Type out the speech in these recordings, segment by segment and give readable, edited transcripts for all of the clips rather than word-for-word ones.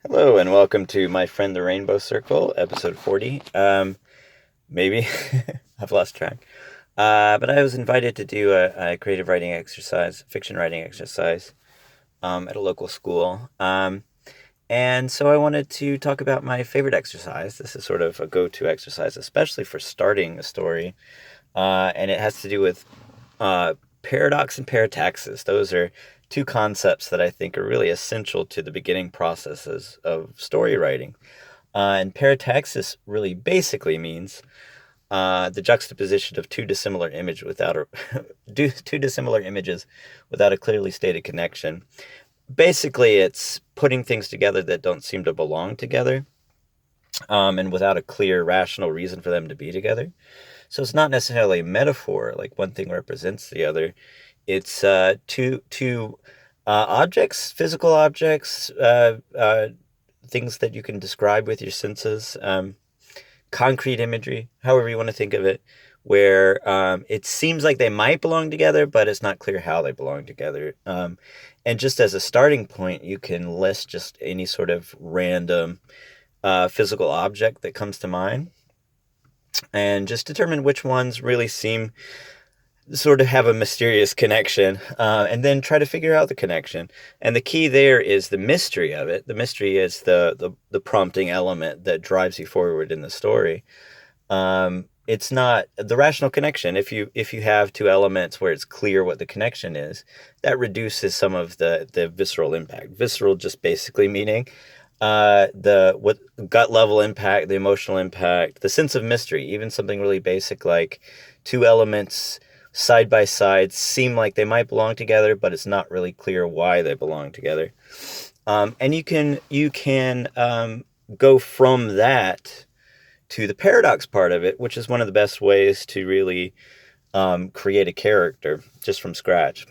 Hello and welcome to My Friend the Rainbow Circle, episode 40. Maybe I've lost track. But I was invited to do a creative writing exercise, fiction writing exercise, at a local school. And so I wanted to talk about my favorite exercise. This is sort of a go-to exercise, especially for starting a story. And it has to do with uh, paradox and parataxis. Those are two concepts that I think are really essential to the beginning processes of story writing. And parataxis really basically means the juxtaposition of two dissimilar two dissimilar images without a clearly stated connection. Basically, it's putting things together that don't seem to belong together, and without a clear rational reason for them to be together. So it's not necessarily a metaphor, like one thing represents the other. It's two objects, physical objects, things that you can describe with your senses, concrete imagery, however you want to think of it, where it seems like they might belong together, but it's not clear how they belong together. And just as a starting point, you can list just any sort of random physical object that comes to mind and just determine which ones really seem sort of have a mysterious connection, and then try to figure out the connection. And the key there is the mystery of it. The mystery is the prompting element that drives you forward in the story. It's not the rational connection. If you have two elements where it's clear what the connection is, that reduces some of the visceral impact. Visceral just basically meaning the what gut level impact, the emotional impact, the sense of mystery. Even something really basic like two elements side by side seem like they might belong together, but it's not really clear why they belong together. And you can go from that to the paradox part of it, which is one of the best ways to really create a character just from scratch.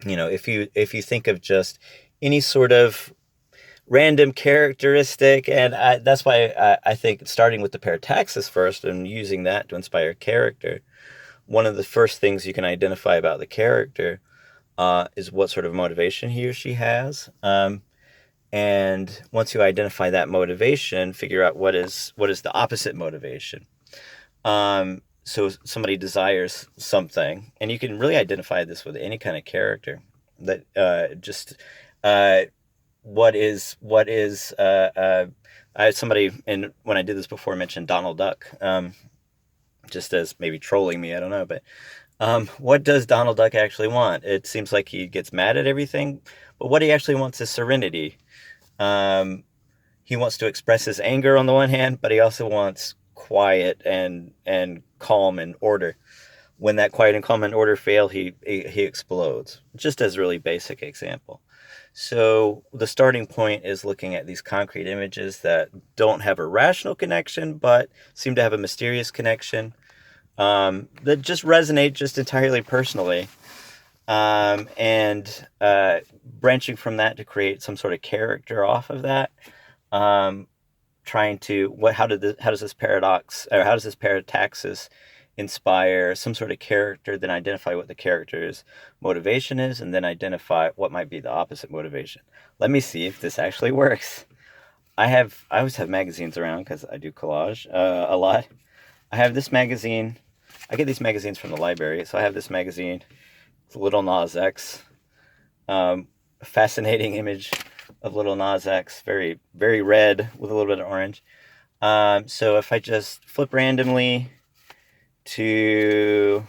If you think of just any sort of random characteristic, and that's why I think starting with the parataxis first and using that to inspire character, one of the first things you can identify about the character is what sort of motivation he or she has. And once you identify that motivation, figure out what is the opposite motivation. So somebody desires something, and you can really identify this with any kind of character. That just I had somebody, and when I did this before, mentioned Donald Duck, just as maybe trolling me. I don't know, but what does Donald Duck actually want? It seems like he gets mad at everything, but what he actually wants is serenity. Um, he wants to express his anger on the one hand, but he also wants quiet and calm and order. When that quiet and calm and order fail, he explodes. Just as a really basic example. So the starting point is looking at these concrete images that don't have a rational connection, but seem to have a mysterious connection, that just resonate just entirely personally, and branching from that to create some sort of character off of that. Um, Trying to how does this paradox, or how does this parataxis inspire some sort of character, then identify what the character's motivation is, and then identify what might be the opposite motivation. Let me see if this actually works. I always have magazines around because I do collage a lot. I have this magazine. I get these magazines from the library, so I have this magazine. It's Little Nas X. Fascinating image of Little Nas X, very very red with a little bit of orange. So if I just flip randomly to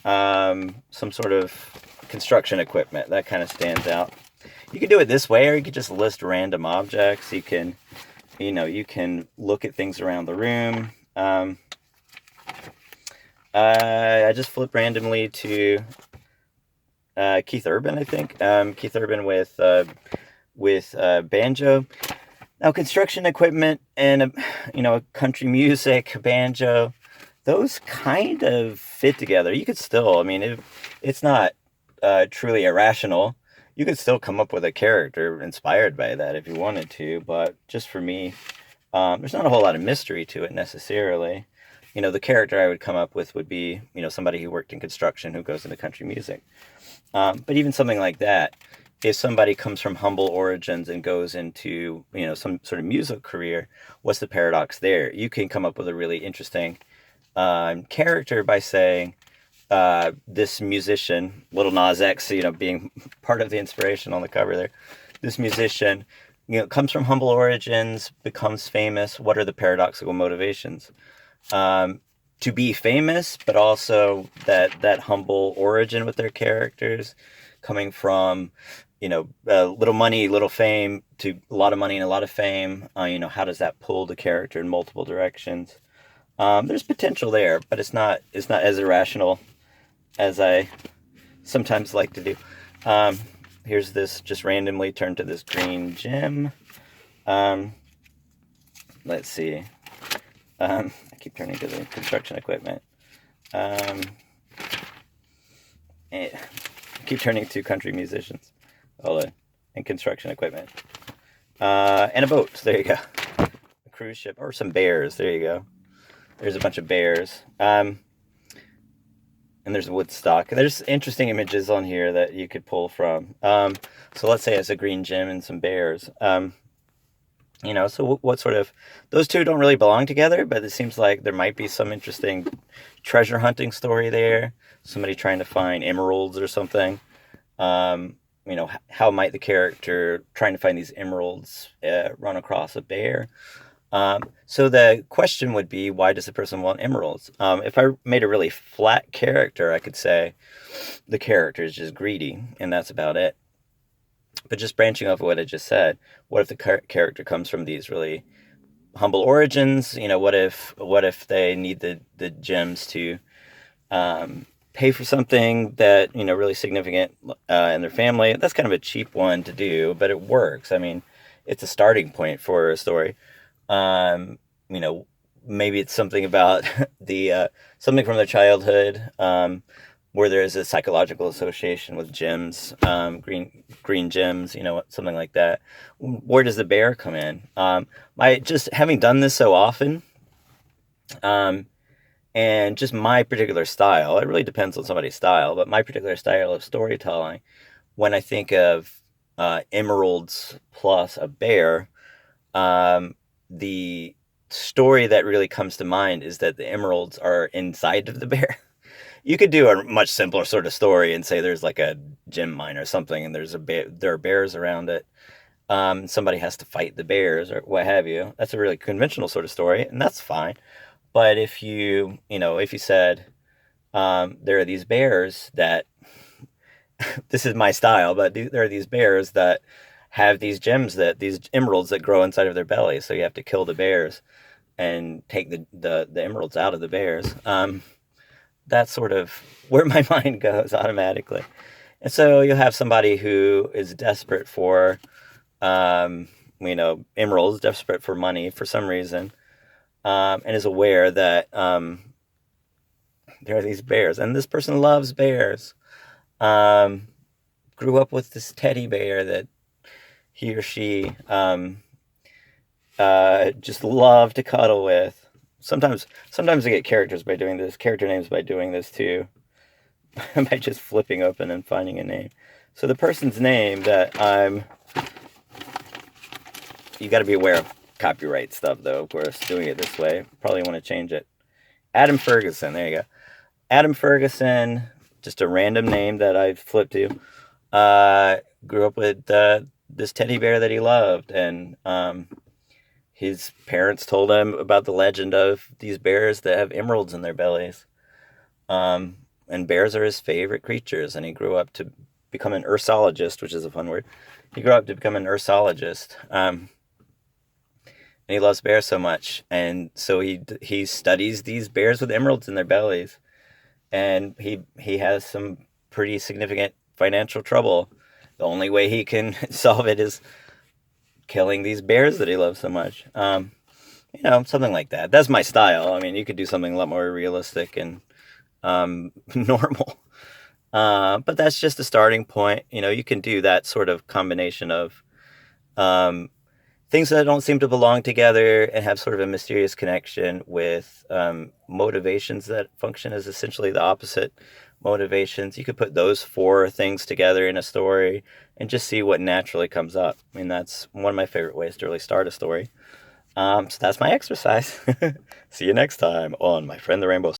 some sort of construction equipment, that kind of stands out. You can do it this way, or you could just list random objects. You can look at things around the room. I just flip randomly to Keith Urban, I think. Keith Urban with banjo. Now, construction equipment and country music, banjo, those kind of fit together. You could still, I mean, it's not truly irrational. You could still come up with a character inspired by that if you wanted to, but just for me, there's not a whole lot of mystery to it necessarily. The character I would come up with would be, somebody who worked in construction who goes into country music. But even something like that, if somebody comes from humble origins and goes into, some sort of music career, what's the paradox there? You can come up with a really interesting character by saying, this musician, Little Nas X, being part of the inspiration on the cover there, this musician, comes from humble origins, becomes famous. What are the paradoxical motivations? To be famous, but also that humble origin with their characters, coming from, little money, little fame, to a lot of money and a lot of fame. How does that pull the character in multiple directions? There's potential there, but it's not as irrational as I sometimes like to do. Here's this, just randomly turned to this green gem. Let's see. I keep turning to the construction equipment. I keep turning to country musicians. Hold on. And construction equipment. And a boat. There you go. A cruise ship. Or some bears. There you go. There's a bunch of bears. And there's Woodstock. There's interesting images on here that you could pull from. So let's say it's a green gem and some bears. So what sort of... Those two don't really belong together, but it seems like there might be some interesting treasure hunting story there. Somebody trying to find emeralds or something. How might the character trying to find these emeralds run across a bear? So the question would be, why does the person want emeralds? If I made a really flat character, I could say the character is just greedy, and that's about it. But just branching off of what I just said, what if the character comes from these really humble origins? What if they need the gems to pay for something that, really significant in their family? That's kind of a cheap one to do, but it works. I mean, it's a starting point for a story. Maybe it's something about something from their childhood, where there is a psychological association with gems, green gems, something like that. Where does the bear come in? Just having done this so often, and just my particular style, it really depends on somebody's style, but my particular style of storytelling, when I think of emeralds plus a bear, the story that really comes to mind is that the emeralds are inside of the bear. You could do a much simpler sort of story and say there's like a gem mine or something, and there are bears around it. Somebody has to fight the bears or what have you. That's a really conventional sort of story, and that's fine. But if you said, there are these bears that, this is my style, but there are these bears that have these emeralds that grow inside of their belly. So you have to kill the bears and take the emeralds out of the bears. That's sort of where my mind goes automatically. And so you'll have somebody who is desperate for, emeralds, desperate for money for some reason, and is aware that there are these bears. And this person loves bears. Grew up with this teddy bear that he or she just love to cuddle with. Sometimes I get character names by doing this too, by just flipping open and finding a name. So the person's name that you got to be aware of copyright stuff though, of course, doing it this way. Probably want to change it. Adam Ferguson, there you go. Adam Ferguson, just a random name that I flipped to. Grew up with this teddy bear that he loved, and his parents told him about the legend of these bears that have emeralds in their bellies. And bears are his favorite creatures, and he grew up to become an ursologist, which is a fun word. He grew up to become an ursologist. And he loves bears so much, and so he studies these bears with emeralds in their bellies, and he has some pretty significant financial trouble. The only way he can solve it is killing these bears that he loves so much. Something like that. That's my style. I mean, you could do something a lot more realistic and normal. But that's just a starting point. You can do that sort of combination of things that don't seem to belong together and have sort of a mysterious connection with motivations that function as essentially the opposite motivations. You could put those 4 things together in a story and just see what naturally comes up. I mean, that's one of my favorite ways to really start a story. So that's my exercise. See you next time on My Friend the Rainbow